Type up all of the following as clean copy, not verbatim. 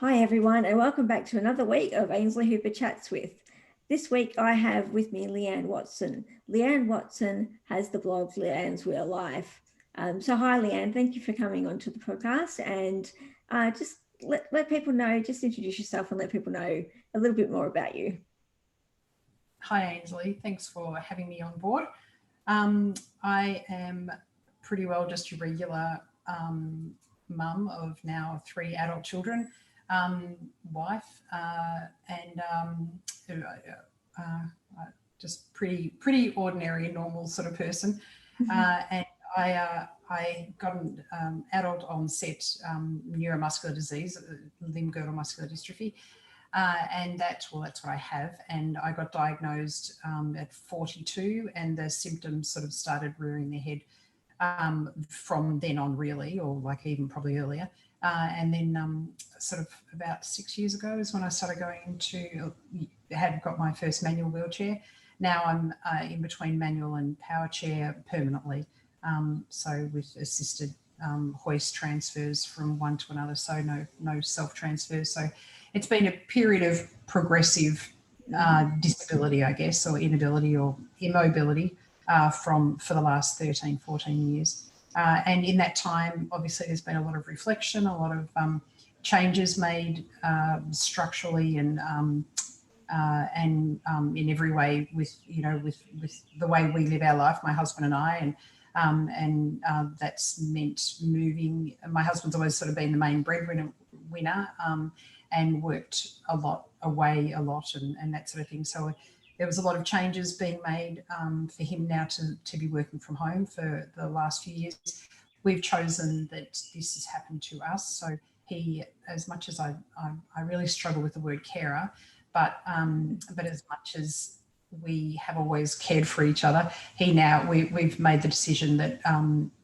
Hi everyone, and welcome back to another week of Ainslee Hooper Chats with. This week I have with me Leanne Watson. Leanne Watson has the blog Leanne's Real Life. So hi Leanne, thank you for coming onto the podcast, and just let people know, just introduce yourself and let people know a little bit more about you. Hi Ainslee, thanks for having me on board. I am pretty well just your regular mum of now 3 adult children, wife, and just pretty ordinary and normal sort of person. And I got an adult onset neuromuscular disease, Limb-Girdle Muscular Dystrophy. And that's what I have. And I got diagnosed at 42, and the symptoms sort of started rearing their head from then on, really, or like even probably earlier. And then sort of about 6 years ago is when I started going into, had got my first manual wheelchair. Now I'm in between manual and power chair permanently. So with assisted hoist transfers from one to another, so no self transfers. So it's been a period of progressive disability, I guess, or inability or immobility for the last 13, 14 years. And in that time, obviously, there's been a lot of reflection, a lot of changes made structurally and in every way with the way we live our life, my husband and I, and that's meant moving. My husband's always sort of been the main breadwinner, and worked away a lot and that sort of thing. So there was a lot of changes being made for him now to be working from home for the last few years. We've chosen that this has happened to us. So he, as much as I really struggle with the word carer, but as much as we have always cared for each other, we've made the decision that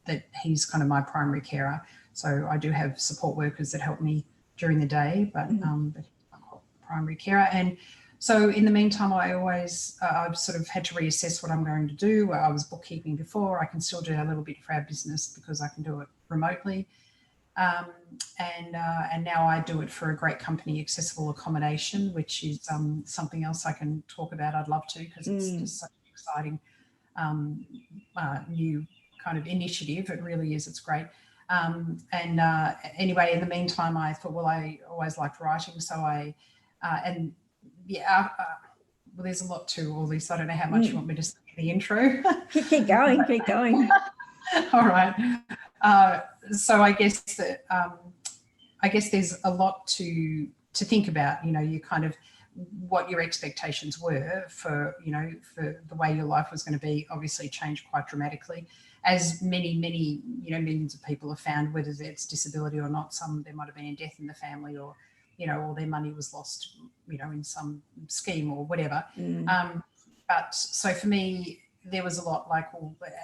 that he's kind of my primary carer. So I do have support workers that help me during the day, but he's my primary carer. And so in the meantime, I've sort of had to reassess what I'm going to do. I was bookkeeping before. I can still do a little bit for our business because I can do it remotely. And now I do it for a great company, Accessible Accommodation, which is something else I can talk about. I'd love to, because it's just such an exciting new kind of initiative. It really is. It's great. Anyway, in the meantime, I thought, well, I always liked writing, so well, there's a lot to all this. I don't know how much you want me to say in the intro. Keep going. All right. So I guess that there's a lot to think about. You kind of what your expectations were for the way your life was going to be. Obviously, changed quite dramatically, as many millions of people have found, whether it's disability or not. Some there might have been a death in the family, or or their money was lost, in some scheme or whatever. But so for me, there was a lot like,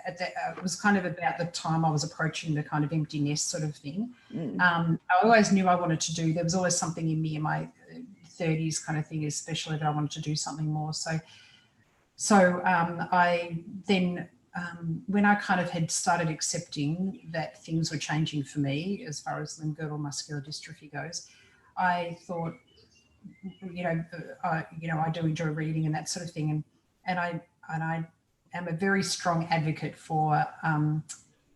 it was kind of about the time I was approaching the kind of empty nest sort of thing. I always knew I wanted to do, there was always something in me in my 30s kind of thing, especially, that I wanted to do something more. So I then, when I kind of had started accepting that things were changing for me as far as limb-girdle muscular dystrophy goes, I thought, I do enjoy reading and that sort of thing, and I am a very strong advocate for,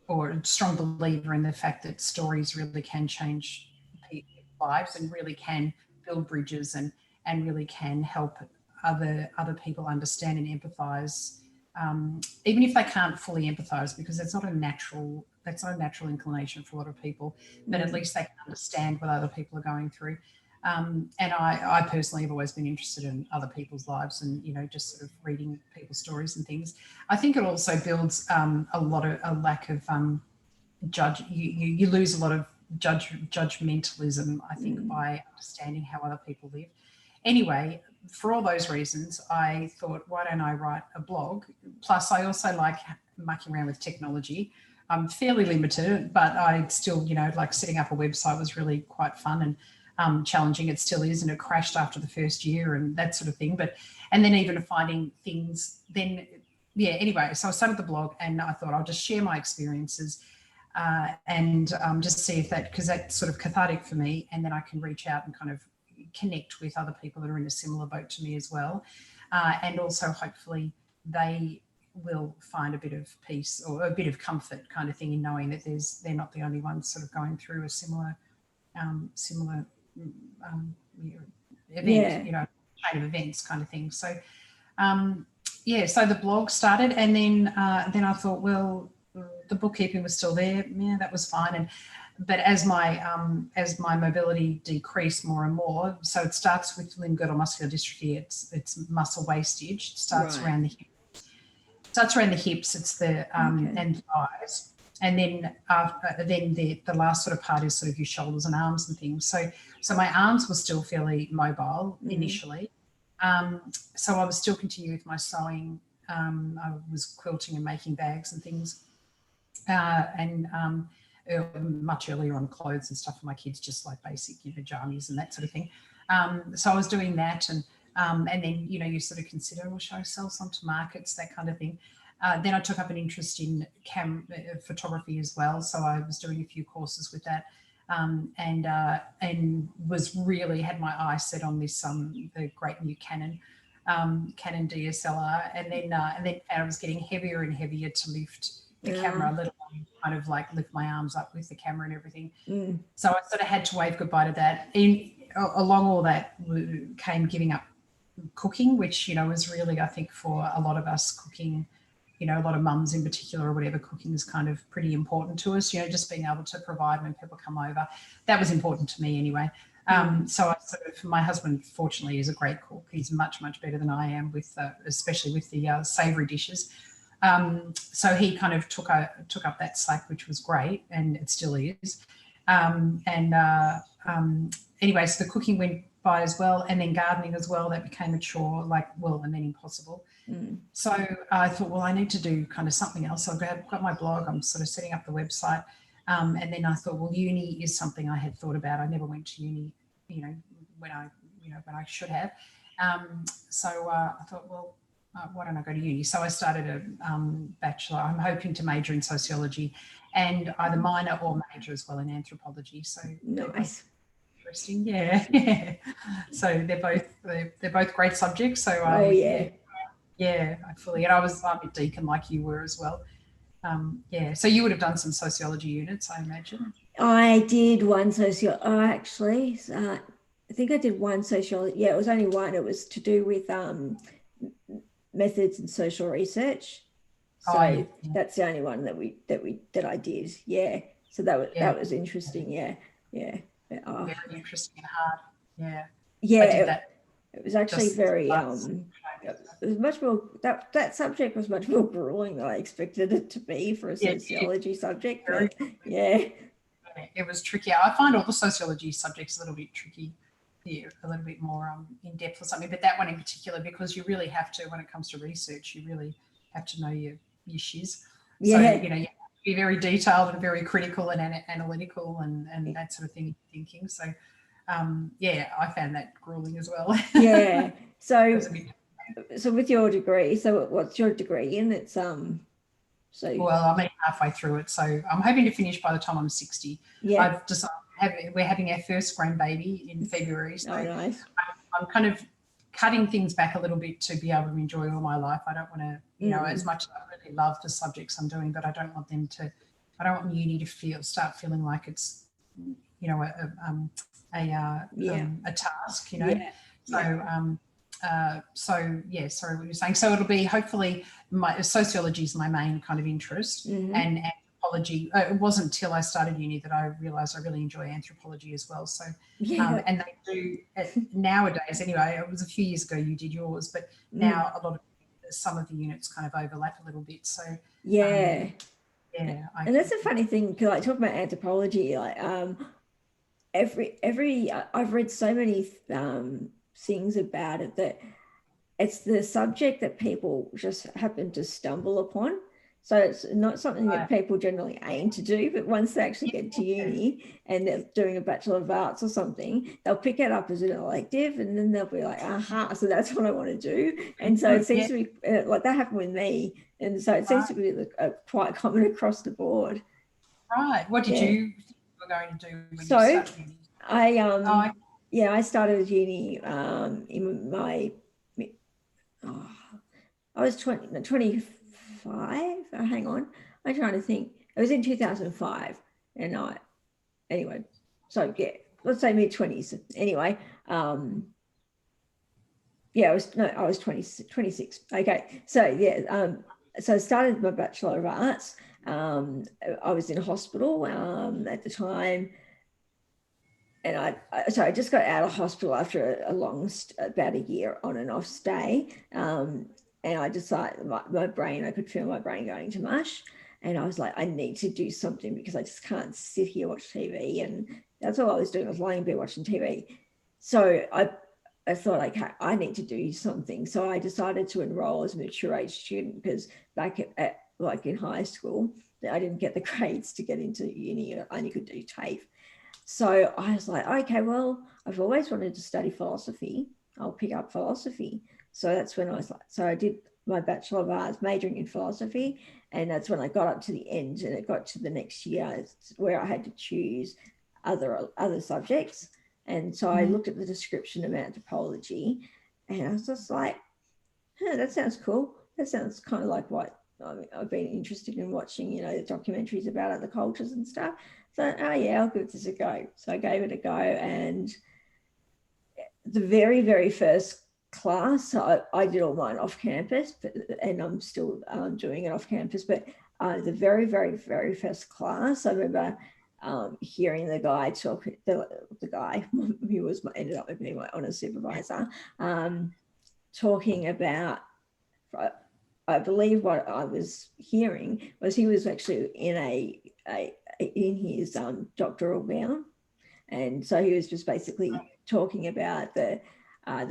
or a strong believer in the fact that stories really can change people's lives and really can build bridges and really can help other people understand and empathise, even if they can't fully empathise, because that's not a natural inclination for a lot of people, but at least they can understand what other people are going through. And I personally have always been interested in other people's lives and, just sort of reading people's stories and things. I think it also builds a lack of you lose a lot of judgmentalism, I think, by understanding how other people live. Anyway, for all those reasons, I thought, why don't I write a blog? Plus, I also like mucking around with technology. I'm fairly limited, but I still, like setting up a website was really quite fun and challenging. It still is, and it crashed after the first year and that sort of thing. And then even finding things, anyway, so I started the blog and I thought I'll just share my experiences. and just see if that, because that's sort of cathartic for me, and then I can reach out and kind of connect with other people that are in a similar boat to me as well, and also hopefully they will find a bit of peace or a bit of comfort kind of thing in knowing that they're not the only ones sort of going through a similar event, chain of events kind of thing. So so the blog started, and then I thought, well, the bookkeeping was still there. Yeah, that was fine. But as my mobility decreased more and more, so it starts with Limb-Girdle Muscular Dystrophy. It's muscle wastage. It starts around the hips. It's the and thighs, and then the last sort of part is sort of your shoulders and arms and things. So my arms were still fairly mobile initially. So I was still continuing with my sewing. I was quilting and making bags and things, much earlier on clothes and stuff for my kids, just like basic, jammies and that sort of thing. So I was doing that, and then you sort of consider, well, should I sell some to markets, that kind of thing. Then I took up an interest in photography as well, so I was doing a few courses with that. And was really had my eye set on this the great new Canon DSLR, and then found I was getting heavier and heavier to lift the camera, let alone kind of like lift my arms up with the camera and everything. So I sort of had to wave goodbye to that. Along all that came giving up cooking, which was really, I think, for a lot of us, cooking, a lot of mums in particular or whatever, cooking is kind of pretty important to us, just being able to provide when people come over. That was important to me anyway. So I my husband, fortunately, is a great cook. He's much, much better than I am with, especially with the savoury dishes. So he kind of took up that slack, which was great, and it still is. Anyway, so the cooking went by as well, and then gardening as well. That became a chore, and then impossible. So I thought, well, I need to do kind of something else. So I've got my blog. I'm sort of setting up the website, and then I thought, well, uni is something I had thought about. I never went to uni, when I should have. So I thought, well, why don't I go to uni? So I started a bachelor. I'm hoping to major in sociology, and either minor or major as well in anthropology. So nice. Interesting, yeah. So they're both great subjects. So I fully. And I'm a deacon like you were as well. So you would have done some sociology units, I imagine. I did one actually. I think I did one sociology. Yeah, it was only one. It was to do with methods in social research. So that's the only one that I did. Yeah. So that was interesting. Yeah. Very interesting and hard. Yeah. Yeah. I did that. It was actually very it was much more that subject was much more grueling than I expected it to be for a sociology subject. But, it was tricky. I find all the sociology subjects a little bit tricky. Yeah, a little bit more in depth or something, but that one in particular, because you really have to, when it comes to research, you really have to know your shiz. So you have to be very detailed and very critical and analytical and that sort of thing, thinking. So I found that grueling as well. Yeah. So with your degree, so what's your degree in? It's well, I'm halfway through it, so I'm hoping to finish by the time I'm 60. Yeah. I've decided we're having our first grandbaby in February, so nice. I'm kind of cutting things back a little bit to be able to enjoy all my life. I don't want to, as much as I really love the subjects I'm doing, but I don't want uni to start feeling like it's, a task, sorry, what you're saying. So it'll be hopefully sociology is my main kind of interest, and anthropology. It wasn't until I started uni that I realised I really enjoy anthropology as well. So, and they do nowadays. Anyway, it was a few years ago you did yours, but now some of the units kind of overlap a little bit. So and that's a funny thing, because I talk about anthropology. Like I've read so many things about it that it's the subject that people just happen to stumble upon. So it's not something that people generally aim to do, but once they actually get to uni and they're doing a Bachelor of Arts or something, they'll pick it up as an elective, and then they'll be like, so that's what I want to do. And so it seems to be like that happened with me. And so it seems to be quite common across the board. Right. What did Yeah. you think you were going to do when you So started uni? I Oh, yeah, I started uni in my oh, I was 20, no, 25. Oh, hang on. I'm trying to think. It was in 2005. And anyway, so yeah, let's say mid 20s. Anyway, yeah, I was 26. Okay. So yeah, so I started my Bachelor of Arts. I was in hospital at the time, and I just got out of hospital after a long, about a year on and off stay. And I decided my brain, I could feel my brain going to mush. And I was like, I need to do something because I just can't sit here, watch TV. And that's all I was doing. I was lying in bed watching TV. So I thought, okay, I need to do something. So I decided to enroll as a mature age student because back at like in high school, I didn't get the grades to get into uni. I only could do TAFE. So I was like, okay, well, I've always wanted to study philosophy. I'll pick up philosophy. So that's when I was like, so I did my Bachelor of Arts majoring in philosophy. And that's when I got up to the end and it got to the next year where I had to choose other subjects. And so I looked at the description of anthropology and I was just like, that sounds cool. That sounds kind of like what I've been interested in watching, the documentaries about other cultures and stuff. So, oh yeah, I'll give this a go. So I gave it a go. And the very, very first class, I did all mine off campus, and I'm still doing it off campus. But the very, very, very first class, I remember hearing the guy talk, the guy who ended up being my honours supervisor, talking about, I believe what I was hearing was he was actually in his doctoral gown, and so he was just basically talking about the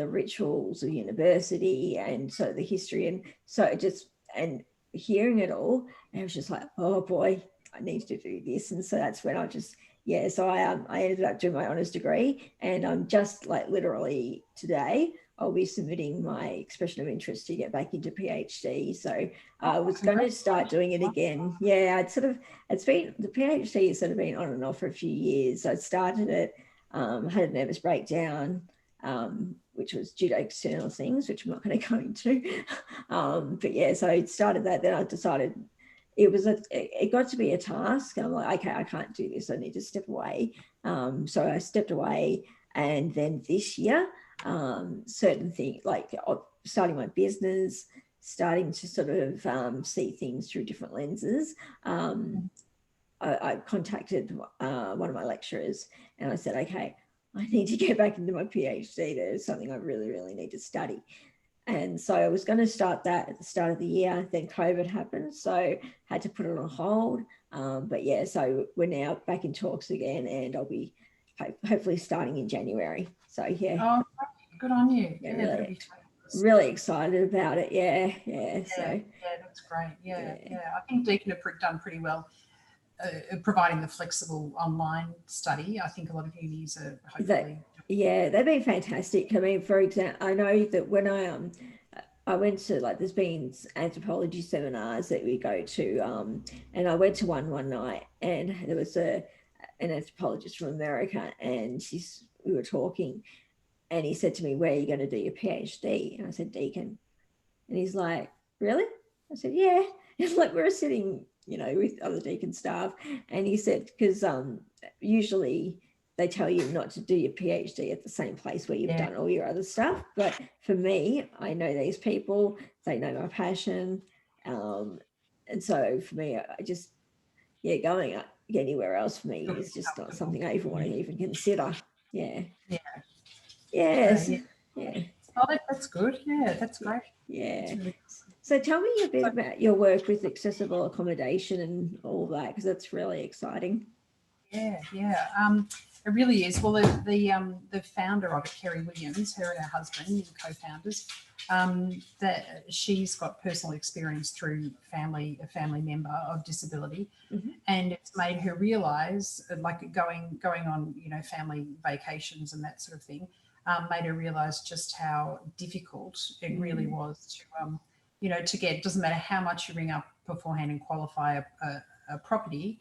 rituals of university and so the history, and so just and hearing it all, and I was just like, oh boy, I need to do this. And so that's when so I ended up doing my honours degree, and I'm just like literally today I'll be submitting my expression of interest to get back into PhD. So I was going to start doing it again. Yeah, it's been, the PhD has sort of been on and off for a few years. I started it, had a nervous breakdown, which was due to external things, which I'm not going to go into. But yeah, so I started that. Then I decided it got to be a task. I'm like, okay, I can't do this. I need to step away. So I stepped away, and then this year, certain things like starting my business, starting to sort of see things through different lenses. I contacted one of my lecturers and I said, okay, I need to get back into my PhD. There's something I really, really need to study. And so I was going to start that at the start of the year. Then COVID happened, so had to put it on hold. But yeah, so we're now back in talks again, and I'll be hopefully starting in January. So yeah. Oh, good on you. Yeah, Really, really excited about it. Yeah. So yeah, that's great. Yeah. I think Deakin have done pretty well providing the flexible online study. I think a lot of unis are hopefully. They've been fantastic. I mean, for example, I know that when I went to, like, there's been anthropology seminars that we go to, and I went to one night, and there was an anthropologist from America, and we were talking, and he said to me, where are you going to do your PhD? And I said, Deakin. And he's like, really? I said, yeah. It's like, we were sitting, with other Deakin staff. And he said, because usually they tell you not to do your PhD at the same place where you've done all your other stuff. But for me, I know these people, they know my passion. And so for me, I just, going anywhere else for me is just not something I even want to even consider. Yeah. Yes. Yeah. Oh, that's good. Yeah, that's great. Yeah. That's really so tell me a bit about your work with accessible accommodation and all that, because that's really exciting. Yeah. It really is. Well, the founder of it, Kerry Williams, her and her husband, co-founders, that she's got personal experience through a family member of disability, and it's made her realise, like going on, family vacations and that sort of thing, made her realise just how difficult it really was to, to get. It doesn't matter how much you ring up beforehand and qualify a property.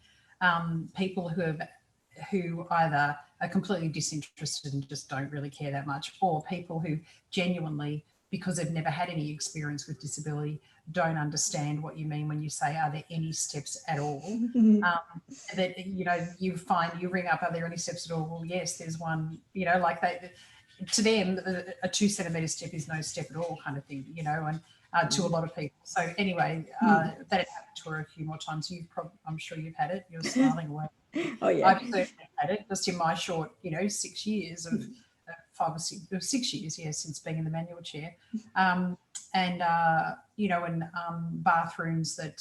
people who either are completely disinterested and just don't really care that much, or people who genuinely, because they've never had any experience with disability, don't understand what you mean when you say, are there any steps at all? That, you find, you ring up, are there any steps at all? Well, yes, there's one, like to them, a 2 centimetre step is no step at all kind of thing, and to a lot of people. So anyway, that happened to her a few more times. I'm sure you've had it. You're smiling away. Oh yeah. I've certainly had it just in my short, 6 years of 6 years, since being in the manual chair. And bathrooms that,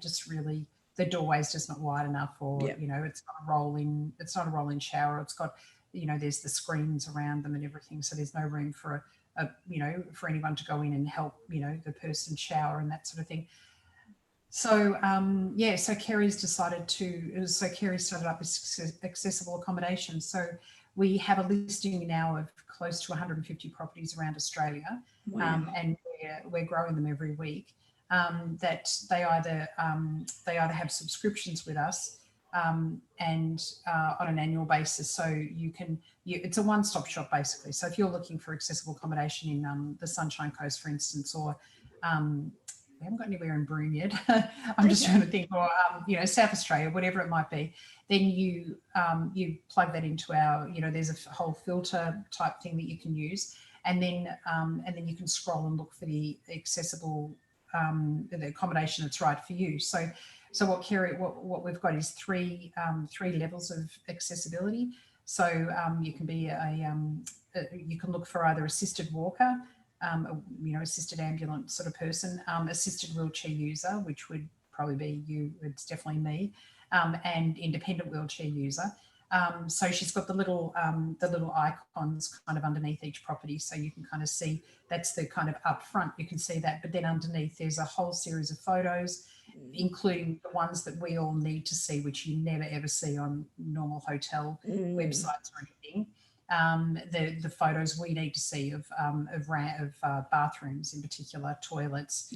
just really, the doorway's just not wide enough, or, it's not a roll-in shower. It's got, there's the screens around them and everything. So there's no room for for anyone to go in and help, the person shower and that sort of thing. So, so Kerry's Kerry started up with accessible accommodation. So we have a listing now of close to 150 properties around Australia. Wow. And we're growing them every week. That they either have subscriptions with us, and on an annual basis. So it's a one-stop shop basically. So if you're looking for accessible accommodation in the Sunshine Coast, for instance, or we haven't got anywhere in Broome yet. I'm just trying to think, or South Australia, whatever it might be. Then you plug that into our, there's a whole filter type thing that you can use, and then you can scroll and look for the accessible, the accommodation that's right for you. So what we've got is three levels of accessibility. So you can be you can look for either assisted walker, assisted ambulant sort of person, assisted wheelchair user, which would probably be you, it's definitely me, and independent wheelchair user. So she's got the little icons kind of underneath each property, so you can kind of see that's the kind of up front, you can see that, but then underneath there's a whole series of photos, including the ones that we all need to see, which you never ever see on normal hotel websites or anything. The photos we need to see of bathrooms in particular, toilets,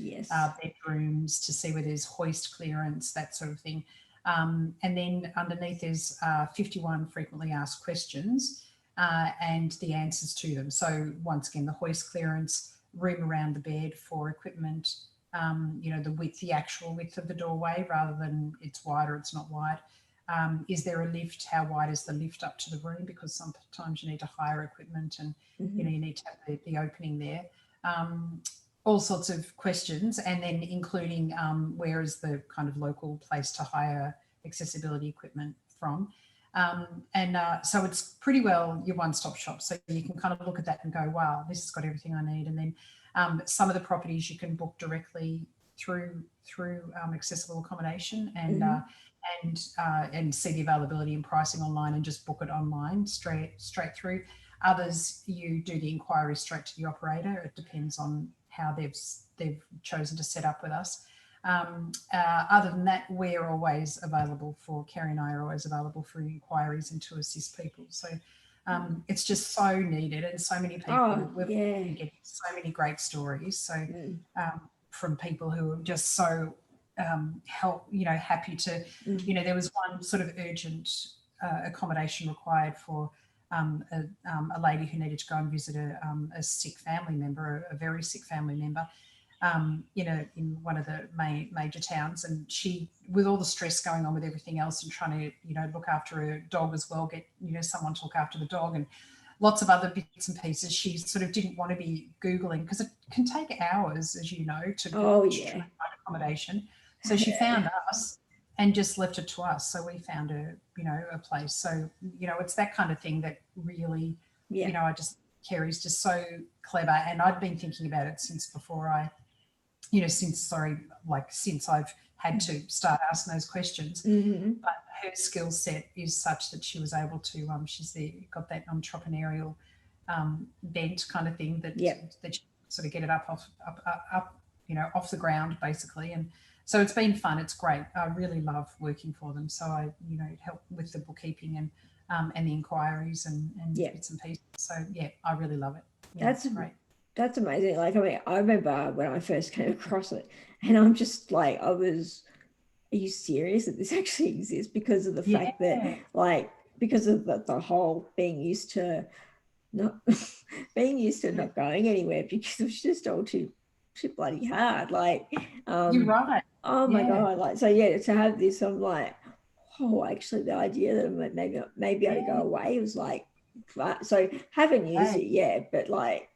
bedrooms, to see where there's hoist clearance, that sort of thing. And then underneath there's 51 frequently asked questions and the answers to them. So once again, the hoist clearance, room around the bed for equipment, the actual width of the doorway rather than it's wide or it's not wide. Is there a lift? How wide is the lift up to the room? Because sometimes you need to hire equipment and, you need to have the opening there. All sorts of questions, and then including where is the kind of local place to hire accessibility equipment from. So it's pretty well your one-stop shop. So you can kind of look at that and go, wow, this has got everything I need. And then some of the properties you can book directly through accessible accommodation and see the availability and pricing online and just book it online straight through. Others, you do the inquiry straight to the operator. It depends on how they've chosen to set up with us. Other than that, we're always available Kerry and I are always available for inquiries and to assist people. So it's just so needed, and so many people, we're getting so many great stories. So from people who are just so happy to, there was one sort of urgent accommodation required for a lady who needed to go and visit a sick family member, a very sick family member, in one of the major towns. And she, with all the stress going on with everything else and trying to, look after her dog as well, get, someone to look after the dog and lots of other bits and pieces, she sort of didn't want to be Googling, because it can take hours, as you know, to find accommodation. So she found us and just left it to us. So we found her, a place. So, it's that kind of thing that really, Kerry's just so clever. And I'd been thinking about it since before since I've had to start asking those questions. But her skill set is such that she was able to, she's got that entrepreneurial bent kind of thing that she sort of get it up, off the ground basically. And so it's been fun. It's great. I really love working for them. So I, help with the bookkeeping and the inquiries and bits and pieces. So I really love it. That's great. That's amazing. Like, I mean, I remember when I first came across it, and I'm just like, I was are you serious that this actually exists? Because of the Yeah. fact that, like, because of the whole being used to not not going anywhere, because it was just all too bloody hard. Like, You're right. oh my Yeah. God. Like, so yeah, to have this, I'm like, oh, actually the idea that maybe I'd go away was like, so haven't used it yet, but like,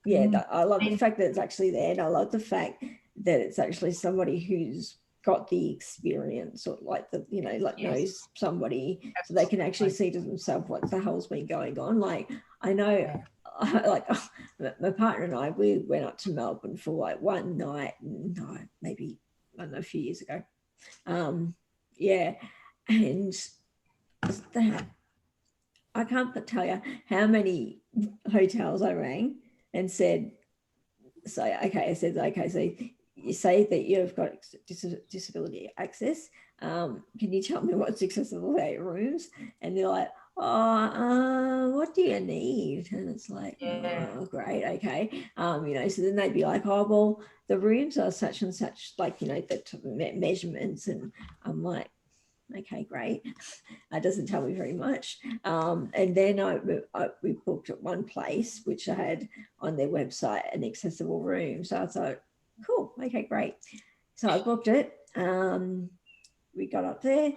yeah, I love the fact that it's actually there, and I love the fact that it's actually somebody who's got the experience, or like the, you know, like knows somebody, so they can actually see to themselves what the hell's been going on. Like, I know, like my partner and I, we went up to Melbourne for like one night, no, maybe, I don't know, a few years ago. Yeah, and that, I can't tell you how many hotels I rang and said, so okay, I said, okay, so you say that you've got disability access. Can you tell me what's accessible at your rooms? And they're like, oh, what do you need? And it's like, oh, great, okay. You know, so then they'd be like, oh, well, the rooms are such and such, like, you know, the measurements. And I'm like, okay, great. That doesn't tell me very much. And then we booked at one place which I had on their website an accessible room. So I thought, cool, okay, great. So I booked it. We got up there.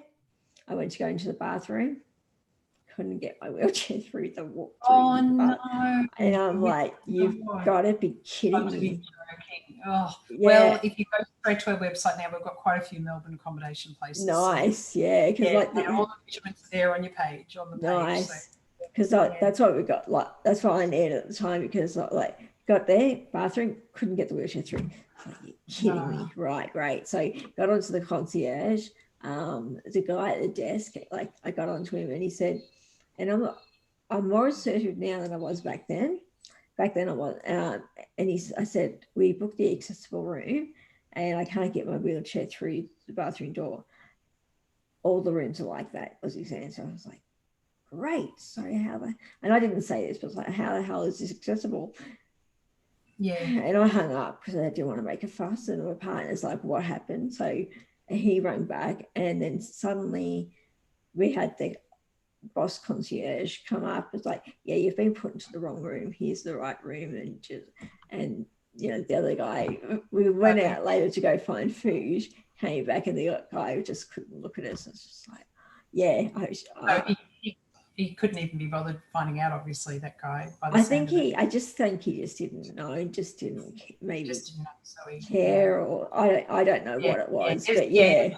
I went to go into the bathroom. Couldn't get my wheelchair through the walk. Oh no! And I'm like, you've got to be kidding me. Oh, yeah. Well, if you go straight to our website now, we've got quite a few Melbourne accommodation places. Nice, so, yeah, because like all the measurements are there on your page, on the nice. page. Because that's what we got. Like, that's what I needed at the time, because like got there, bathroom, couldn't get the wheelchair through. Like, you're kidding me. Right, great. So got onto the concierge. The guy at the desk, like, I got onto him and he said, and I'm more assertive now than I was back then. Back then I was, and I said, we booked the accessible room and I can't get my wheelchair through the bathroom door. All the rooms are like that, was his answer. I was like, great. So and I didn't say this, but I was like, how the hell is this accessible? Yeah. And I hung up because I didn't want to make a fuss. And my partner's like, what happened? So he rang back, and then suddenly we had the boss concierge come up. It's like, yeah, you've been put into the wrong room. Here's the right room. And you know, the other guy, we went out later to go find food, came back, and the guy just couldn't look at us. It's just like, yeah. He couldn't even be bothered finding out, obviously, that guy. I just think he just didn't know, just didn't maybe just didn't know, so care, or I don't know what it was, but it's hard to know,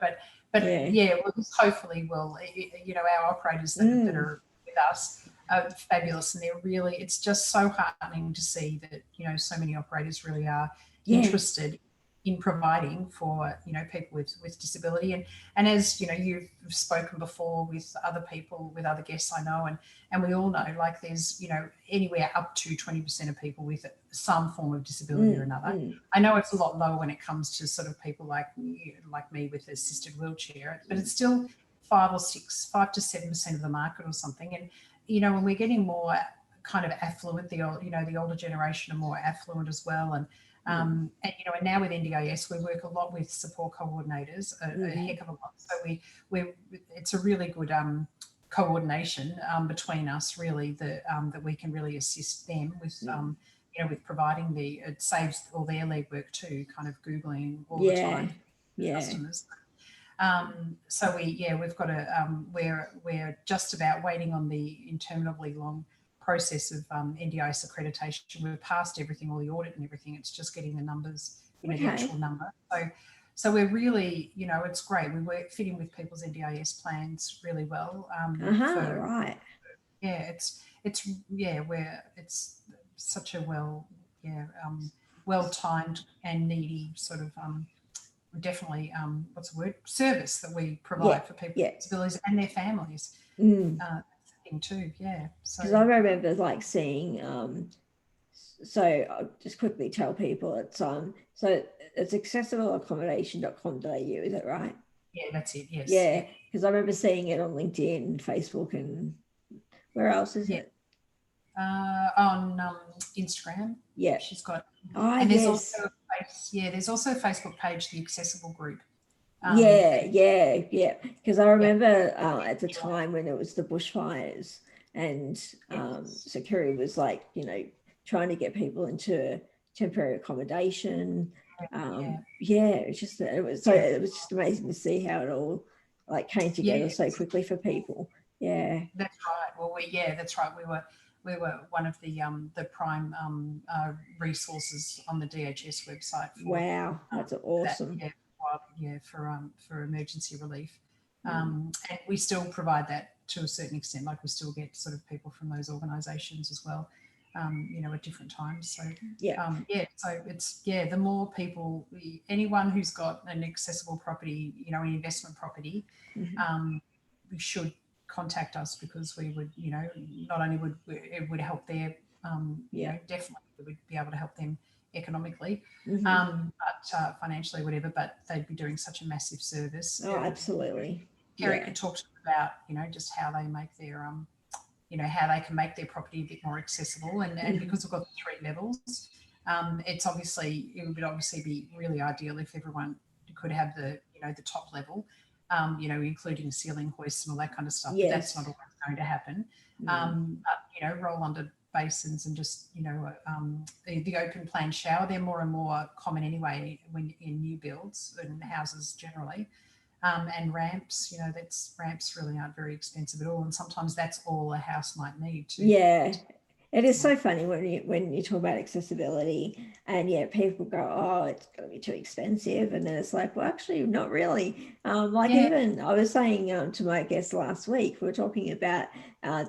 but well, this hopefully will, you know, our operators that are with us are fabulous, and they're really, it's just so heartening to see that, you know, so many operators really are interested in providing for, you know, people with disability. And as you know, you've spoken before with other people, with other guests I know, and we all know, like, there's, you know, anywhere up to 20% of people with some form of disability or another. I know it's a lot lower when it comes to sort of people like me with assisted wheelchair, but it's still 5 to 7% of the market or something. And you know, when we're getting more kind of affluent, the older generation are more affluent as well, and you know, and now with NDIS, we work a lot with support coordinators, a heck of a lot. So it's a really good coordination between us, really, that we can really assist them with, you know, with providing it saves all their legwork too, kind of Googling all the time customers. So we've got we're just about waiting on the interminably long process of NDIS accreditation. We're past everything, all the audit and everything. It's just getting the numbers, you know, the actual number. So we're really, you know, it's great. We fit in with people's NDIS plans really well. Right. Yeah, it's such a well-timed and needy sort of definitely what's the word, service that we provide for people with disabilities and their families. Thing too, so because I remember like seeing so I'll just quickly tell people it's so it's accessibleaccommodation.com.au, is that right? Yeah, that's it. Yes. Yeah, because I remember seeing it on LinkedIn, Facebook, and where else is it? On Instagram. Yeah, she's got. Oh, and there's also there's also a Facebook page, the Accessible Group. Yeah. Because I Yeah, remember at the time when it was the bushfires, and yes, so Kerry was like, trying to get people into temporary accommodation. yeah, It was just amazing to see how it all like came yeah. together so quickly for people. Yeah. That's right. Well, that's right. We were one of the prime resources on the DHS website for Wow, that's that. awesome. Yeah, for emergency relief, Mm. and we still provide that to a certain extent. Like we still get sort of people from those organisations as well. At different times. So Yeah. so it's the more people, anyone who's got an accessible property, an investment property, Mhm. we should contact us, because we would, not only would it would help their, Yeah. definitely we would be able to help them economically, Hmm. but financially, whatever. But they'd be doing such a massive service. Oh, absolutely. Kerry Yeah. could talk to them about, just how they make their how they can make their property a bit more accessible. And Hmm. because we've got 3 levels, it would obviously be really ideal if everyone could have the top level, including ceiling hoists and all that kind of stuff. But that's not Yes. always going to happen. Mm. But roll under basins and just the open plan shower, they're more and more common anyway when in new builds and houses generally. And ramps, ramps really aren't very expensive at all, and sometimes that's all a house might need to. Yeah. It is so funny when you talk about accessibility, and people go, oh, it's going to be too expensive, and then it's like, well, actually not really. Like, Yeah, even I was saying to my guest last week, we were talking about uh,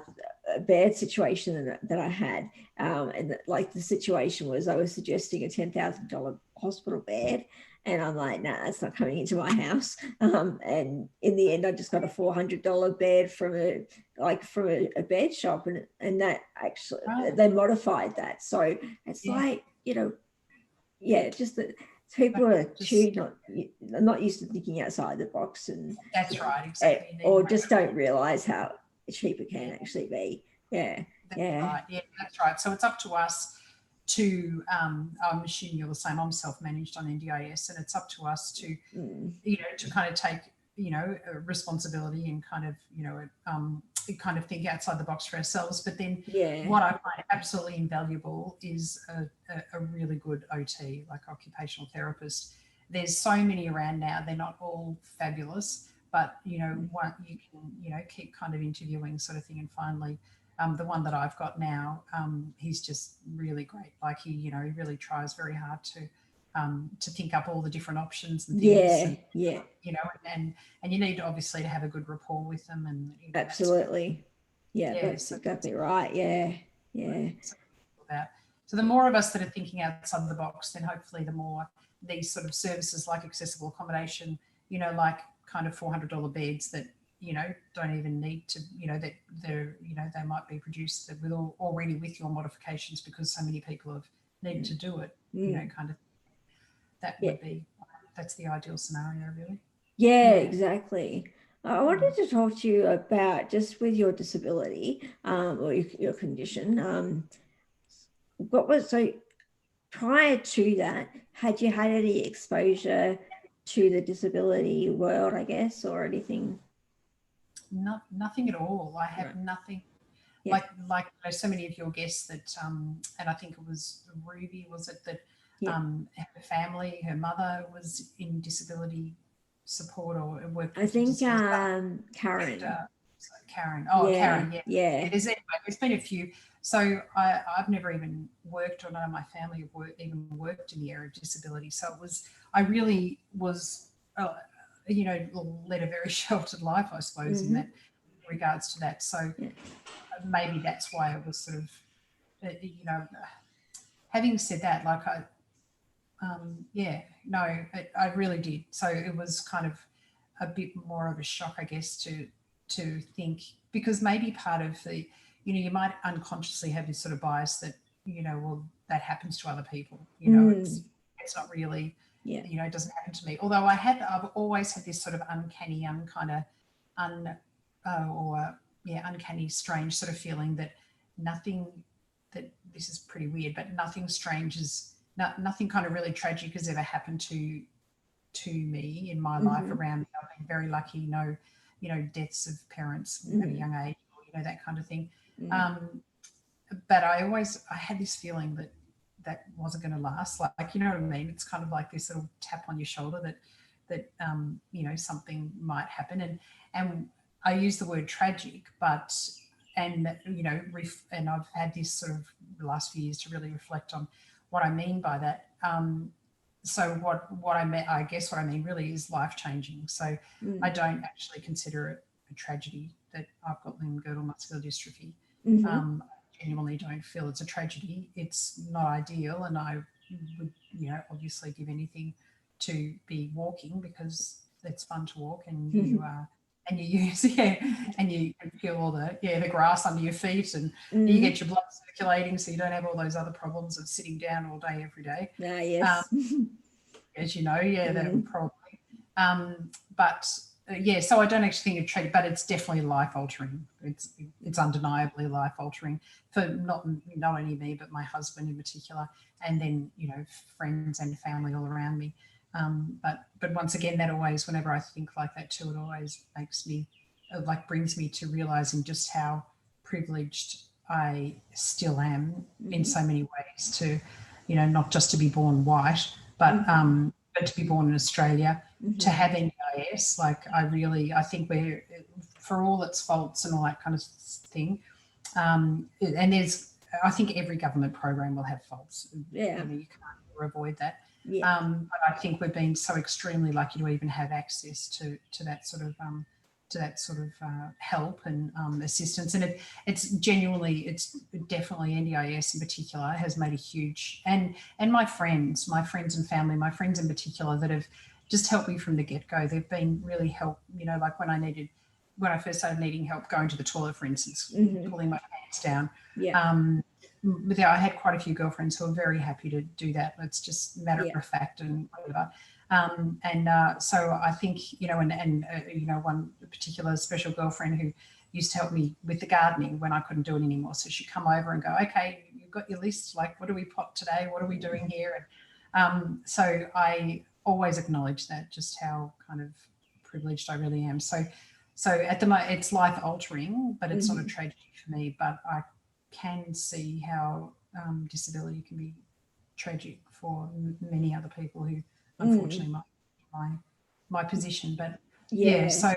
a bad situation that I had, and like the situation was I was suggesting a $10,000 hospital bed, and I'm like, nah, it's not coming into my house. And in the end, I just got a $400 bed from a bed shop, and that actually right. they modified that. So it's Yeah, like, just that people are just not used to thinking outside the box, and that's right, exactly. You need or to make just sure. don't realize how cheap it can Yeah, actually be. Yeah. that's Yeah. right. Yeah, that's right. So it's up to us to. I'm assuming you're the same. I'm self-managed on NDIS, and it's up to us to, Mm. to kind of take, responsibility and kind of, kind of think outside the box for ourselves. But then Yeah. what I find absolutely invaluable is a really good OT, like occupational therapist. There's so many around now. They're not all fabulous, but, one you can, keep kind of interviewing sort of thing. And finally, the one that I've got now, he's just really great. Like he really tries very hard to think up all the different options and things, Yeah. and Yeah. you know, and you need obviously to have a good rapport with them, and that's what, Absolutely. Yeah, yeah. that's So exactly right. Yeah. that's Yeah. about. So the more of us that are thinking outside the box, then hopefully the more these sort of services like accessible accommodation, like kind of $400 beds that don't even need to, that they might be produced with already with your modifications, because so many people have needed to do it, Mm. kind of. That Yeah. would be, that's the ideal scenario, really. Yeah, Yeah. exactly. I wanted to talk to you about just with your disability, or your condition. What was so prior to that? Had you had any exposure to the disability world, I guess, or anything? Nothing at all. I have Right. nothing. Yeah. Like so many of your guests that, and I think it was Ruby, was it, that Yeah. her family, her mother was in disability support or worked I with a think disability Karen. sector. So Karen, Yeah. Karen, yeah. Yeah. There's been a few. So I've never even worked, or none of my family have even worked in the area of disability. So I really was, led a very sheltered life, I suppose, in Hmm. that regards to that. So Yeah. maybe that's why it was sort of, having said that, like no, I really did. So it was kind of a bit more of a shock, I guess, to think, because maybe part of the, you might unconsciously have this sort of bias that, well, that happens to other people. Mm. It's not really, Yeah. it doesn't happen to me. Although I've always had this sort of uncanny, un, uncanny, strange sort of feeling that nothing, that this is pretty weird, but nothing strange is, nothing kind of really tragic has ever happened to to me in my life around me. I've been very lucky, no, deaths of parents at a young age, or, that kind of thing. But I had this feeling that wasn't going to last. Like, you know what I mean? It's kind of like this little tap on your shoulder that something might happen. And I use the word tragic, and I've had this sort of the last few years to really reflect on what I mean by that. So what I guess what I mean really is life changing. So I don't actually consider it a tragedy that I've got limb-girdle muscular dystrophy. I genuinely don't feel it's a tragedy. It's not ideal, and I would, obviously give anything to be walking, because it's fun to walk, and you use and you can feel all the grass under your feet, and you get your blood circulating, so you don't have all those other problems of sitting down all day every day. Yes. As you know, that would probably. But so I don't actually think it's tragedy, but it's definitely life altering. It's undeniably life altering for not only me, but my husband in particular, and then friends and family all around me. But once again, that always, whenever I think like that too, it always makes me brings me to realizing just how privileged I still am in so many ways to, not just to be born white, but to be born in Australia, to have NDIS. I think we're, for all its faults and all that kind of thing, and I think every government program will have faults. Yeah. You can't ever avoid that. Yeah. But I think we've been so extremely lucky to even have access to that sort of help and assistance. And it's definitely NDIS in particular has made a huge, and my friends and family, my friends in particular, that have just helped me from the get-go. They've been really help, like when I first started needing help going to the toilet, for instance, pulling my pants down. I had quite a few girlfriends who are very happy to do that. It's just matter of fact and whatever. So I think, one particular special girlfriend who used to help me with the gardening when I couldn't do it anymore. So she'd come over and go, okay, you've got your list. Like, what do we pot today? What are we doing here? And so I always acknowledge that, just how kind of privileged I really am. So at the moment, it's life altering, but it's not a tragedy for me. But I can see how disability can be tragic for many other people who unfortunately might be my position. But so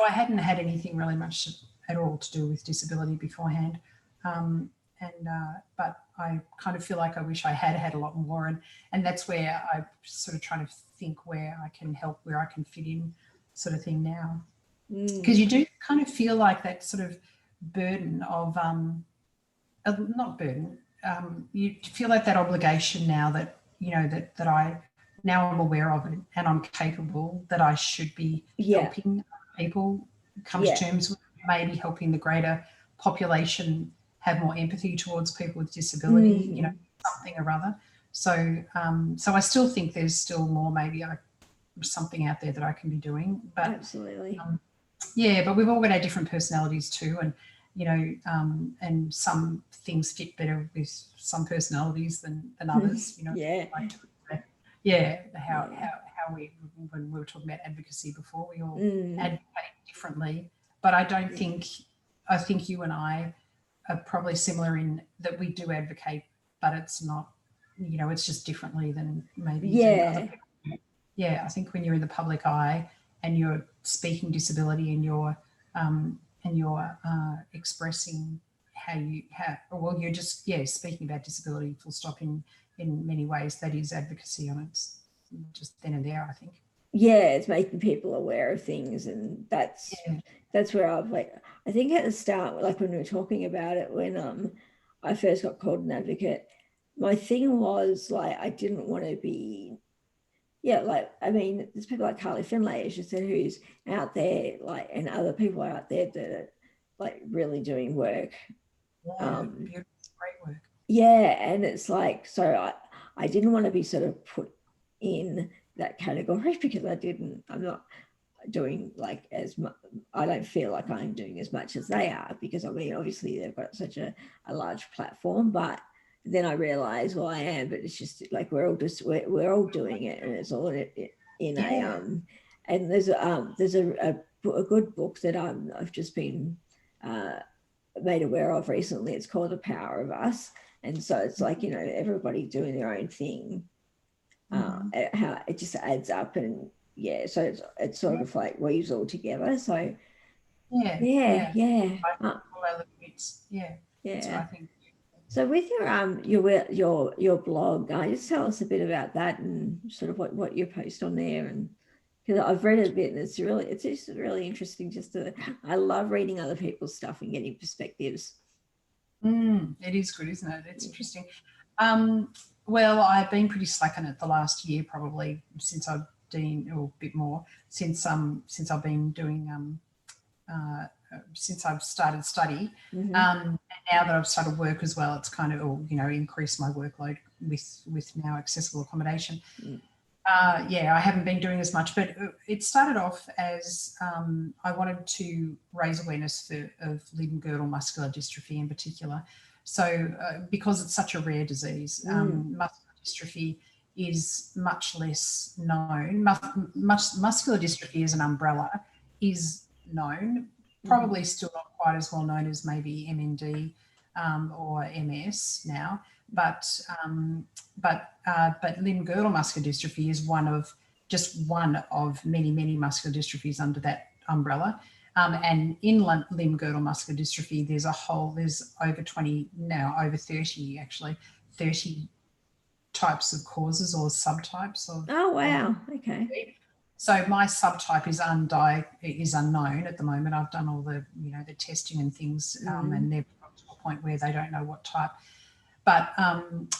I hadn't had anything really much at all to do with disability beforehand. But I kind of feel like I wish I had a lot more, and that's where I sort of trying to think where I can help, where I can fit in, sort of thing now. Because you do kind of feel like that sort of burden of not burden. You feel like that obligation now that that I now I'm aware of it and I'm capable, that I should be helping people come to terms with maybe helping the greater population have more empathy towards people with disability, something or other. So I still think there's still more, maybe something out there that I can be doing. But absolutely. But we've all got our different personalities too, and and some things fit better with some personalities than others. How we, when we were talking about advocacy before, we all advocate differently. But I think you and I are probably similar in that we do advocate, but it's not, it's just differently than maybe than other people. I think when you're in the public eye and you're speaking disability and you're expressing you're just speaking about disability full stop in many ways, that is advocacy on its just then and there, I think. It's making people aware of things, and that's where I've I think at the start, when we were talking about it, when I first got called an advocate, my thing was I didn't want to be there's people like Carly Finlay, as you said, who's out there, and other people out there that are really doing work. Beautiful, great work. And it's so I didn't want to be sort of put in that category because I'm not doing as much. I don't feel like I'm doing as much as they are, because obviously they've got such a large platform, but then I realized, I am, but it's just we're all doing it, and it's all in Yeah. and there's a good book that I've just been made aware of recently. It's called The Power of Us, and so it's like, you know, everybody doing their own thing, how it just adds up, and yeah, so it's sort of like weaves all together. So Yeah. yeah, Yeah. yeah, All our little bits. Yeah. That's what yeah. I think. So with your blog, just tell us a bit about that and sort of what you post on there. And because I've read it a bit, and it's just really interesting. I love reading other people's stuff and getting perspectives. It is good, isn't it? It's interesting. Um, well, I've been pretty slack on it the last year, probably since I've been, or a bit more, since I've been doing uh, since I've started study. Mm-hmm. And now that I've started work as well, it's kind of, you know, increased my workload with now accessible accommodation. Mm. Yeah, I haven't been doing as much, but it started off as I wanted to raise awareness of limb-girdle muscular dystrophy in particular. So, because it's such a rare disease, muscular dystrophy is much less known. Muscular dystrophy as an umbrella is known, probably still not quite as well known as maybe MND or MS now, but limb-girdle muscular dystrophy is just one of many muscular dystrophies under that umbrella. And in limb-girdle muscular dystrophy, there's over 20 now, over 30 actually, 30 types of causes or subtypes Oh of wow, okay. so my subtype is unknown at the moment. I've done all the, you know, the testing and things, and they've got to a point where they don't know what type. But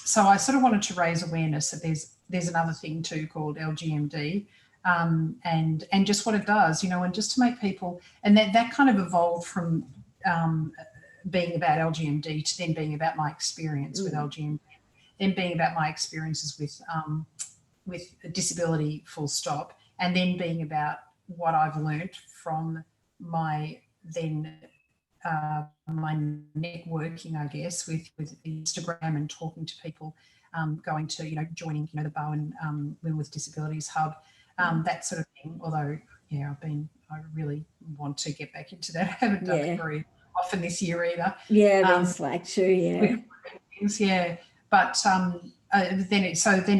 so I sort of wanted to raise awareness that there's another thing too called LGMD, and just what it does, you know, and just to make people, and that kind of evolved from being about LGMD to then being about my experience with LGMD, then being about my experiences with a disability, full stop, and then being about what I've learnt from my then my networking, I guess, with Instagram and talking to people, going to, you know, joining, you know, the Bowen Women with Disabilities Hub, that sort of thing. Although, yeah, I really want to get back into that. I haven't done it Yeah, very often this year either. yeah, I've been slack too. With Yeah, things, yeah. But then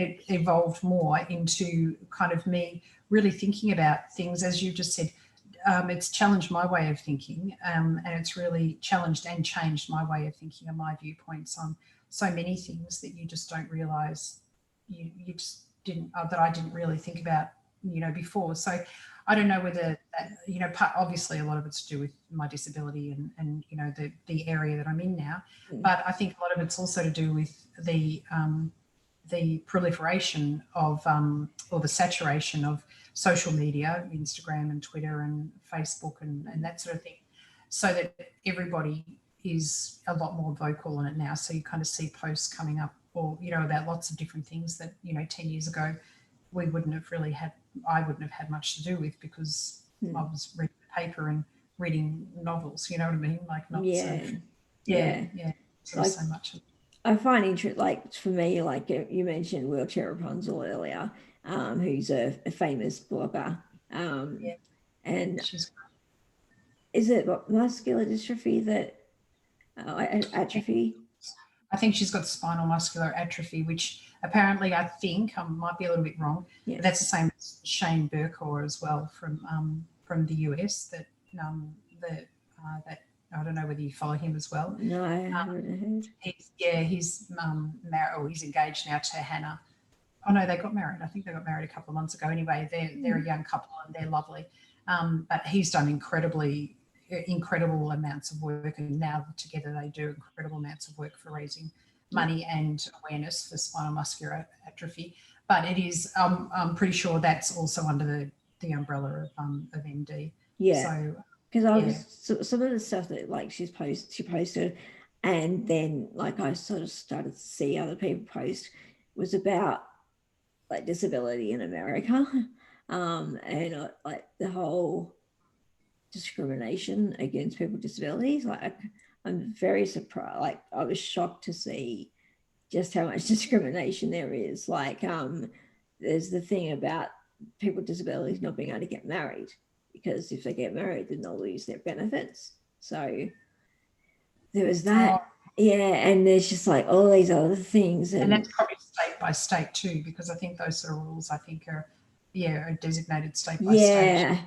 it evolved more into kind of me really thinking about things, as you just said. It's challenged my way of thinking, and it's really challenged and changed my way of thinking and my viewpoints on so many things that you just don't realise you just didn't that I didn't really think about, you know, before. So I don't know whether that, you know, obviously a lot of it's to do with my disability and you know the area that I'm in now, but I think a lot of it's also to do with the proliferation of or the saturation of social media, Instagram and Twitter and Facebook and that sort of thing, so that everybody is a lot more vocal on it now. So you kind of see posts coming up, or, you know, about lots of different things that, you know, 10 years ago I wouldn't have had much to do with, because I was reading paper and reading novels, you know what I mean? Like, not sort yeah, of, yeah. sort of Like so much. I find interest, like for me, like you mentioned Wheelchair Rapunzel earlier, who's a famous blogger, Yeah, and she's is it muscular dystrophy that atrophy? I think she's got spinal muscular atrophy, which apparently, I think, I might be a little bit wrong, Yeah, but that's the same as Shane Burkor as well from the US. That I don't know whether you follow him as well. no, I haven't heard. He's married, or he's engaged now to Hannah. Oh no, they got married. I think they got married a couple of months ago. Anyway, they're a young couple and they're lovely. But he's done incredible amounts of work, and now together they do incredible amounts of work for raising money and awareness for spinal muscular atrophy. But it is, I'm pretty sure that's also under the umbrella of MD. Yeah, So because I yeah, was some of the stuff that like she posted, and then like I sort of started to see other people post was about like disability in America, and like the whole discrimination against people with disabilities. Like I'm very surprised. Like I was shocked to see just how much discrimination there is. Like there's the thing about people with disabilities not being able to get married, because if they get married, then they'll lose their benefits. So there was that. Yeah, and there's just like all these other things. And that's probably state by state too, because I think those sort of rules, I think, are designated state by state.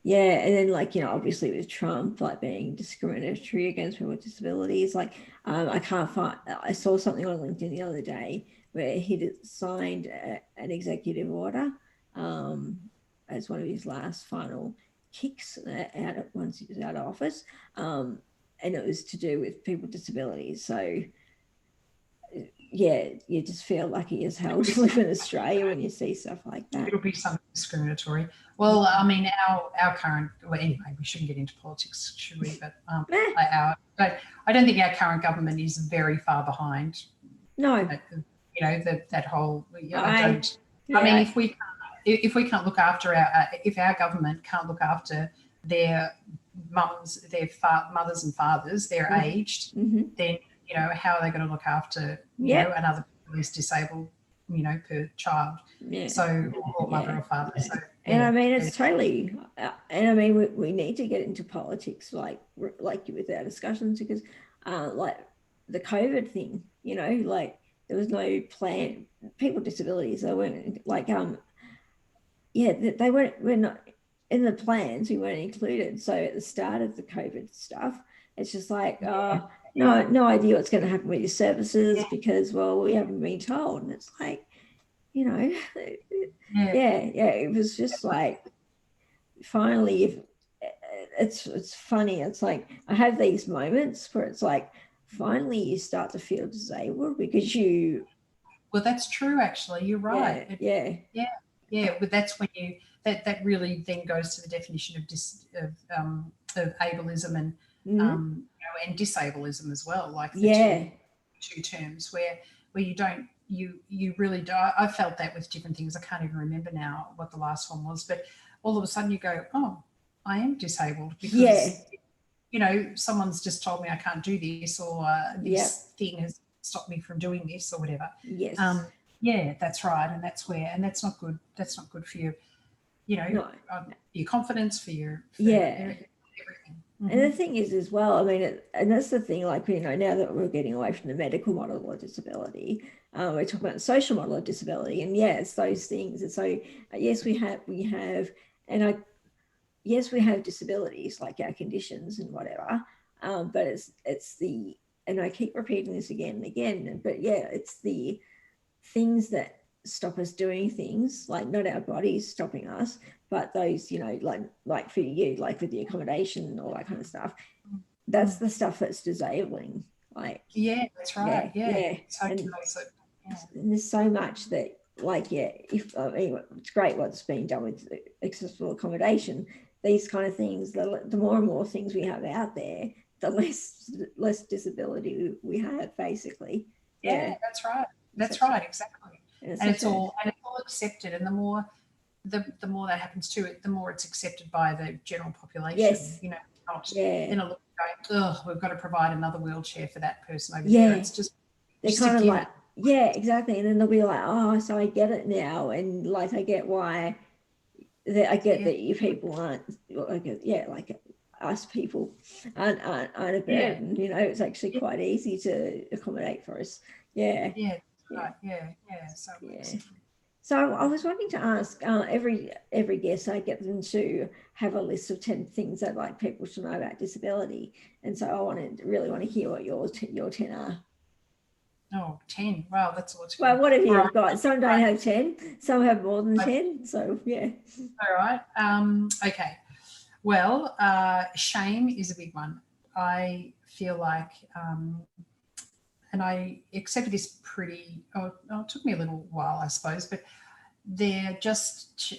Yeah, and then like, obviously with Trump like being discriminatory against people with disabilities, like I can't find. I saw something on LinkedIn the other day where he signed an executive order as one of his last final kicks once he was out of office, and it was to do with people with disabilities. So yeah, you just feel lucky as hell to live in Australia when you see stuff like that. It'll be something discriminatory. Well, I mean, our current, well, anyway, we shouldn't get into politics, should we? But I don't think our current government is very far behind. No. That whole, I don't. Yeah. I mean, if we can't look after if our government can't look after their mums, their mothers and fathers, they're aged, then, how are they going to look after, another who's disabled, per child? Yeah. So, or mother or father. So, and I mean, it's totally, and I mean, we need to get into politics, like with our discussions, because like the COVID thing, like there was no plan. People with disabilities, they weren't like, we're not in the plans, we weren't included. So at the start of the COVID stuff, it's just like, no idea what's going to happen with your services because, well, we haven't been told. And it's like, it was just like, finally, if it's funny. It's like, I have these moments where it's like, finally you start to feel disabled because well, that's true, actually. You're right. Yeah. But that's when that really then goes to the definition of ableism and and disableism as well, like the two terms where you don't you really do. I felt that with different things. I can't even remember now what the last one was, but all of a sudden you go, oh, I am disabled because someone's just told me I can't do this, or this thing has stopped me from doing this, or whatever. Yes. That's right, and that's not good. That's not good for you. Your confidence, for your everything. And the thing is as well, I mean, and that's the thing, like, now that we're getting away from the medical model of disability, we're talking about the social model of disability, and it's those things. And so, yes, we have, yes, we have disabilities, like our conditions and whatever, but it's the, and I keep repeating this again and again, but it's the things that stop us doing things, like not our bodies stopping us, but those, like for you, like with the accommodation and all that kind of stuff, that's the stuff that's disabling. Like, that's right. And there's so much that, like, it's great what's being done with accessible accommodation. These kind of things, the more and more things we have out there, the less disability we have, basically. That's right. That's right, exactly. And it's all accepted, and the more that happens to it, the more it's accepted by the general population. Yes. Not in a look going, oh, we've got to provide another wheelchair for that person over there. It's just kind of like, exactly. And then they'll be like, oh, so I get it now, and like I get why. I get that you people aren't, like us people aren't a burden. It's actually quite easy to accommodate for us. Right. So I was wanting to ask every guest, I get them to have a list of 10 things that like people should know about disability, and so I really want to hear what your 10 are. Oh, 10. Wow, that's a lot. Well, what have you got? Some don't have 10, some have more than 10. So, All right. Okay. Well, shame is a big one. I feel like, and I accepted this it took me a little while, I suppose, but they're just,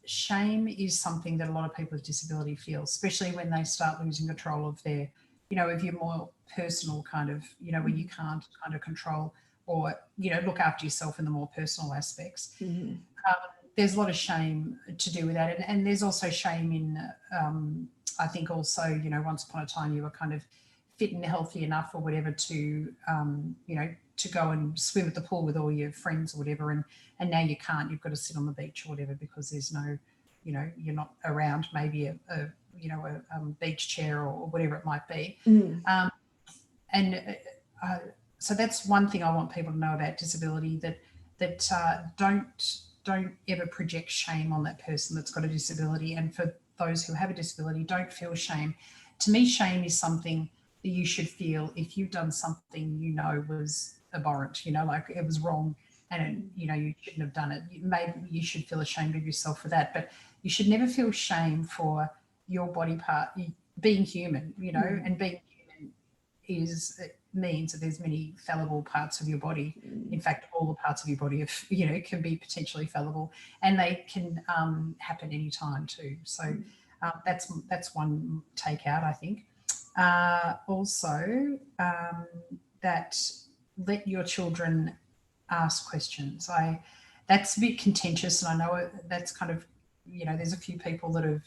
shame is something that a lot of people with disability feel, especially when they start losing control of their, of your more personal kind of, where you can't kind of control or, look after yourself in the more personal aspects. Mm-hmm. There's a lot of shame to do with that. And there's also shame in, I think also, once upon a time you were kind of fit and healthy enough or whatever to, to go and swim at the pool with all your friends or whatever, and now you can't, you've got to sit on the beach or whatever because there's no, you're not around maybe a beach chair or whatever it might be. So that's one thing I want people to know about disability, that don't ever project shame on that person that's got a disability. And for those who have a disability, don't feel shame. To me, shame is something that you should feel if you've done something was abhorrent, like it was wrong and you shouldn't have done it. Maybe you should feel ashamed of yourself for that, but you should never feel shame for your body part being human, and being human means that there's many fallible parts of your body. In fact, all the parts of your body can be potentially fallible, and they can happen anytime too. So that's one takeout, I think. Also, that let your children ask questions. That's a bit contentious, and I know that's kind of, there's a few people that have,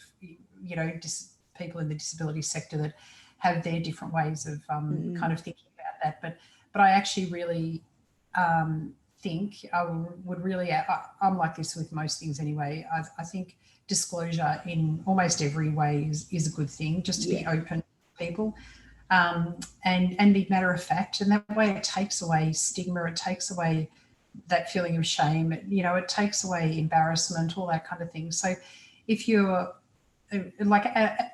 people in the disability sector that have their different ways of kind of thinking about that. But I actually really think I'm like this with most things anyway. I think disclosure in almost every way is a good thing, just to be open to people. And be matter of fact, and that way it takes away stigma, it takes away that feeling of shame, it takes away embarrassment, all that kind of thing. So if you're like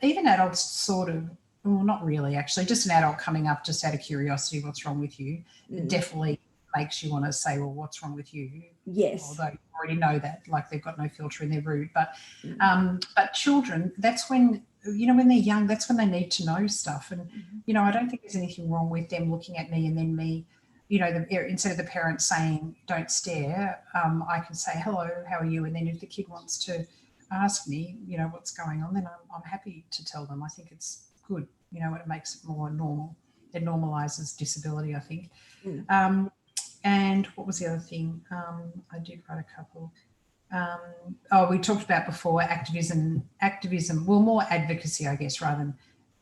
even adults sort of, well, not really actually, just an adult coming up just out of curiosity, what's wrong with you, it definitely makes you want to say, well, what's wrong with you? Yes. Although you already know that, like they've got no filter and they're rude. But children, that's when, when they're young, that's when they need to know stuff. And, I don't think there's anything wrong with them looking at me and then me, instead of the parent saying, don't stare, I can say, hello, how are you? And then if the kid wants to ask me, what's going on, then I'm happy to tell them. I think it's good, it makes it more normal. It normalises disability, I think. And what was the other thing? I did write a couple. We talked about before activism, well, more advocacy, I guess, rather than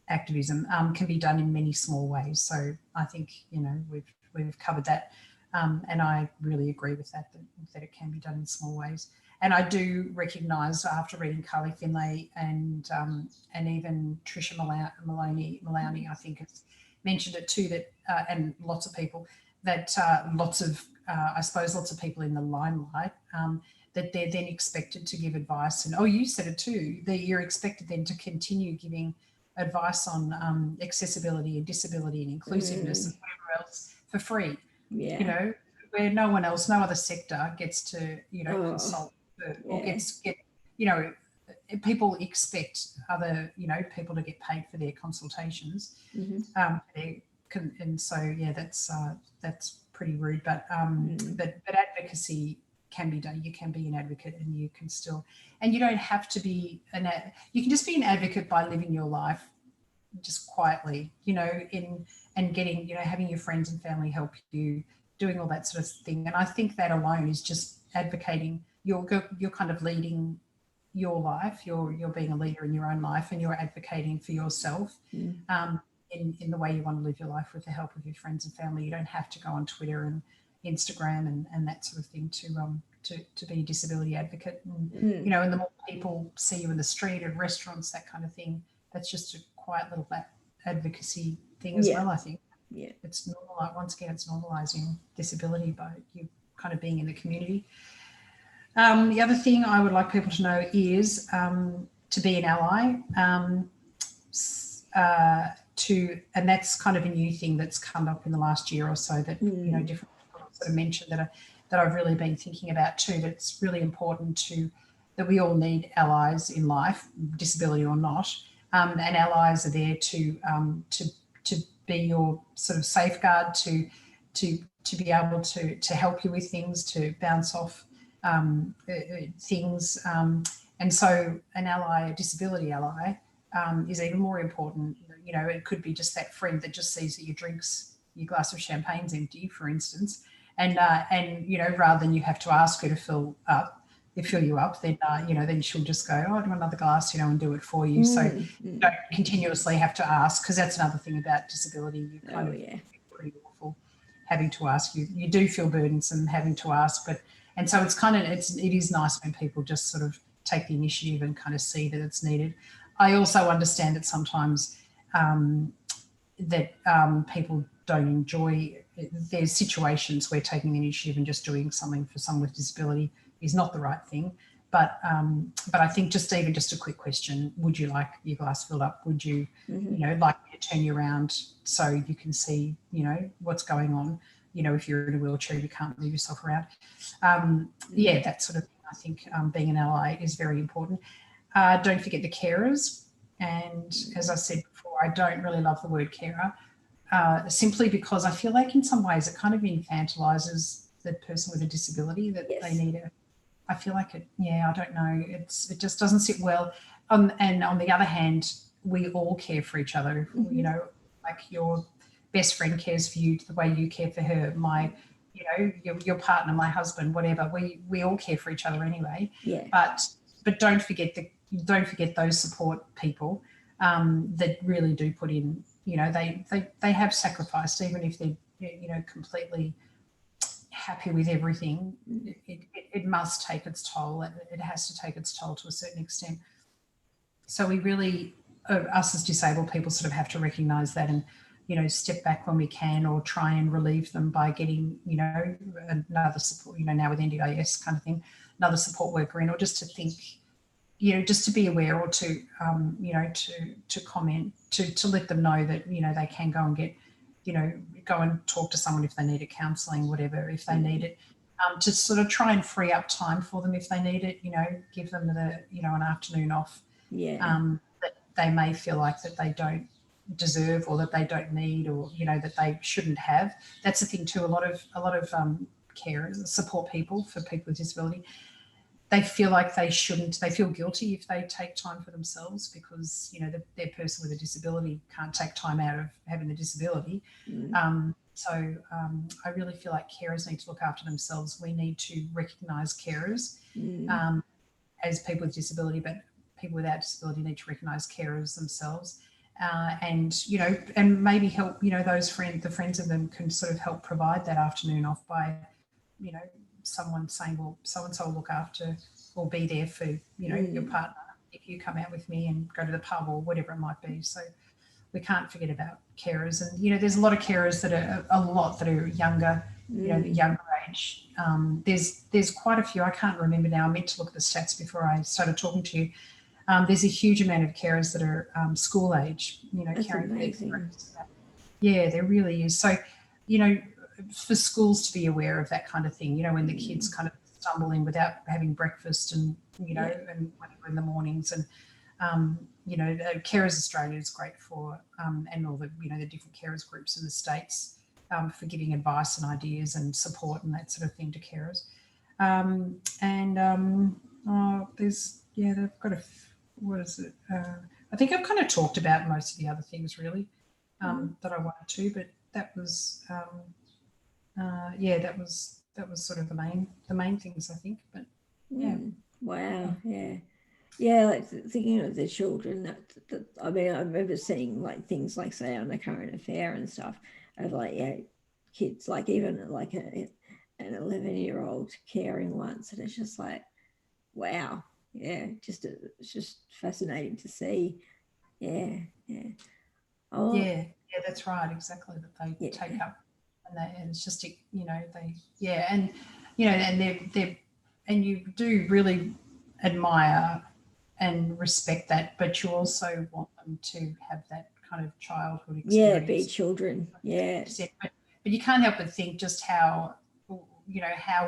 activism, can be done in many small ways. So I think, we've covered that. And I really agree with that it can be done in small ways. And I do recognise, after reading Carly Finlay and even Tricia Maloney, I think has mentioned it too, that and lots of people, that lots of people in the limelight, that they're then expected to give advice. And you said it too, that you're expected then to continue giving advice on accessibility and disability and inclusiveness and whatever else for free. Where no one else, no other sector gets to consult or get people expect other people to get paid for their consultations. And so that's pretty rude, but advocacy can be done. You can be an advocate, and you can still, and you don't have to be you can just be an advocate by living your life just quietly, and getting, having your friends and family help you, doing all that sort of thing. And I think that alone is just advocating. You're kind of leading your life. You're being a leader in your own life, and you're advocating for yourself in the way you want to live your life with the help of your friends and family. You don't have to go on Twitter and Instagram and that sort of thing to be a disability advocate. And, and the more people see you in the street, at restaurants, that kind of thing, that's just a quiet little advocacy thing as well, I think. Yeah. It's normal. Once again, it's normalising disability by you kind of being in the community. The other thing I would like people to know is to be an ally, and that's kind of a new thing that's come up in the last year or so, that different people sort of mentioned that I've really been thinking about too. That it's really important that we all need allies in life, disability or not, and allies are there to be your sort of safeguard, to be able to help you with things, to bounce off things, and so an ally, a disability ally, is even more important. It could be just that friend that just sees that your glass of champagne's empty, for instance, and rather than you have to ask her to fill up, fill you up, then then she'll just go, oh, I want another glass, and do it for you. So you don't continuously have to ask, because that's another thing about disability. You kind of feel pretty awful having to ask. You do feel burdensome having to ask, and so it is nice when people just sort of take the initiative and kind of see that it's needed. I also understand that sometimes people don't enjoy. There's situations where taking the initiative and just doing something for someone with disability is not the right thing. But I think just a quick question: would you like your glass filled up? Would you, like me to turn you around so you can see, what's going on? If you're in a wheelchair, you can't move yourself around. That sort of thing. I think being an ally is very important. Don't forget the carers. And as I said before, I don't really love the word carer, simply because I feel like in some ways it kind of infantilises the person with a disability, that they need I feel like it, I don't know, it just doesn't sit well. And on the other hand, we all care for each other. Like your best friend cares for you the way you care for her. Your partner, my husband, whatever. We all care for each other anyway. Yeah. But don't forget those support people that really do put in. They have sacrificed, even if they're completely happy with everything. It must take its toll. It has to take its toll to a certain extent. So we really, us as disabled people, sort of have to recognise that and, step back when we can, or try and relieve them by getting, another support, now with NDIS kind of thing, another support worker in, or just to think, just to be aware, or to, to comment, to let them know that, they can go and get, go and talk to someone if they need it, counselling, whatever, if they need it, to sort of try and free up time for them if they need it, give them an afternoon off. That they may feel like that they don't deserve, or that they don't need, or, that they shouldn't have. That's the thing too. A lot of carers, support people for people with disability, they feel like they shouldn't. They feel guilty if they take time for themselves, because their person with a disability can't take time out of having the disability. So I really feel like carers need to look after themselves. We need to recognise carers as people with disability, but people without disability need to recognise carers themselves, and maybe help. Those the friends of them can sort of help provide that afternoon off by, someone saying, well, so and so will look after or be there for your partner if you come out with me and go to the pub, or whatever it might be. So we can't forget about carers. And there's a lot of carers that are younger, the younger age. There's quite a few. I can't remember now. I meant to look at the stats before I started talking to you. There's a huge amount of carers that are school age, caring for their parents. Yeah, there really is. So, for schools to be aware of that kind of thing, when the kids kind of stumble in without having breakfast, and and whatever in the mornings, and Carers Australia is great for, and all the the different carers groups in the states, for giving advice and ideas and support and that sort of thing to carers. They've got what is it? I think I've kind of talked about most of the other things really that I wanted to, but that was that was sort of the main things, I think. But wow, like thinking of the children. I remember seeing like things like, say, on the Current Affair and stuff of like kids, like even like an 11-year-old caring once, and it's just like, wow, it's just fascinating to see. That's right, exactly, that they take up, and it's just and you do really admire and respect that, but you also want them to have that kind of childhood experience. Be children. But you can't help but think just how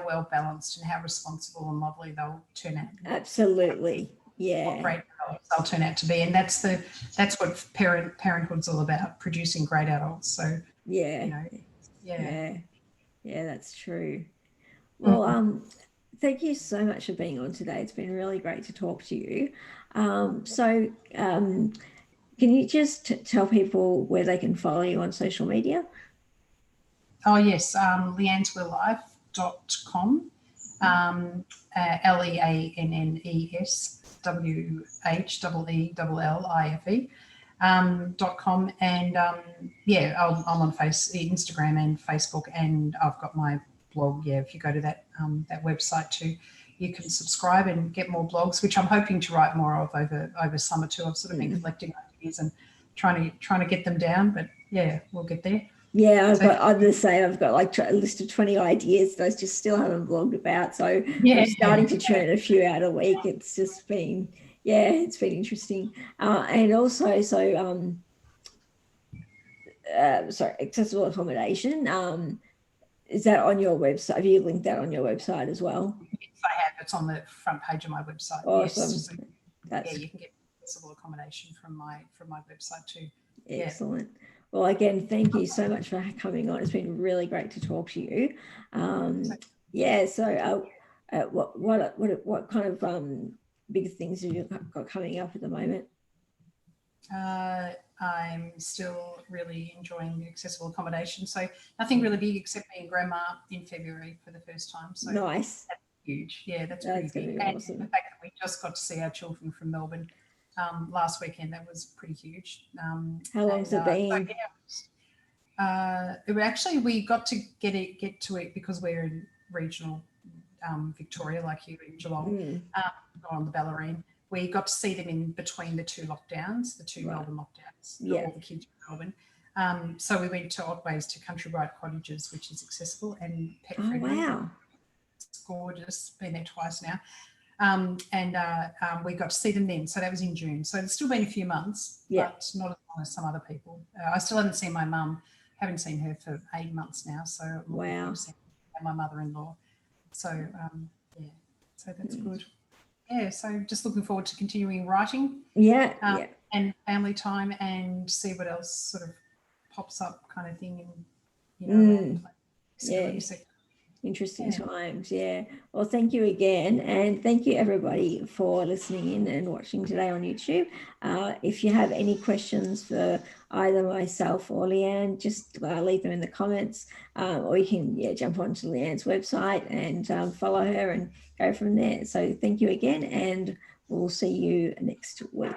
well balanced and how responsible and lovely they'll turn out. Absolutely. What great adults they'll turn out to be, and that's what parenthood's all about, producing great adults. So that's true. Well, thank you so much for being on today. It's been really great to talk to you. Can you just tell people where they can follow you on social media? Oh yes, leanneswelllife.com. LeannesWhelllife.com, and I'm on Instagram and Facebook, and I've got my blog. If you go to that website too, you can subscribe and get more blogs, which I'm hoping to write more of over summer too. I've sort of been collecting ideas and trying to get them down, but we'll get there. Yeah, I'm the same. I've got like a list of 20 ideas that I just still haven't blogged about. So I'm starting to churn a few out a week. It's just been, it's been interesting. And also, accessible accommodation. Is that on your website? Have you linked that on your website as well? Yes, I have. It's on the front page of my website. Awesome. Yes. So, you can get accessible accommodation from my website too. Excellent. Well, again, thank you so much for coming on. It's been really great to talk to you. So what kind of big things have you got coming up at the moment? I'm still really enjoying the accessible accommodation. So nothing really big except being grandma in February for the first time. So nice. That's huge. Yeah, that's pretty big. And awesome. The fact that we just got to see our children from Melbourne last weekend, that was pretty huge. How long's it been? We got to get to it because we're in regional Victoria, like here in Geelong, on the Ballerine. We got to see them in between the two lockdowns, the two Melbourne lockdowns, all the kids in Melbourne. So we went to Otways to Countrywide Cottages, which is accessible and pet friendly. Oh, wow. It's gorgeous. Been there twice now. We got to see them then. So that was in June. So it's still been a few months, but not as long as some other people. I still haven't seen my mum. Haven't seen her for 8 months now. So wow. My mother-in-law. So so that's good. So just looking forward to continuing writing. And family time, and see what else sort of pops up, kind of thing. Interesting times. Well, thank you again, and thank you everybody for listening in and watching today on YouTube. If you have any questions for either myself or Leanne, just leave them in the comments, or you can jump onto Leanne's website and follow her and go from there. So thank you again, and we'll see you next week.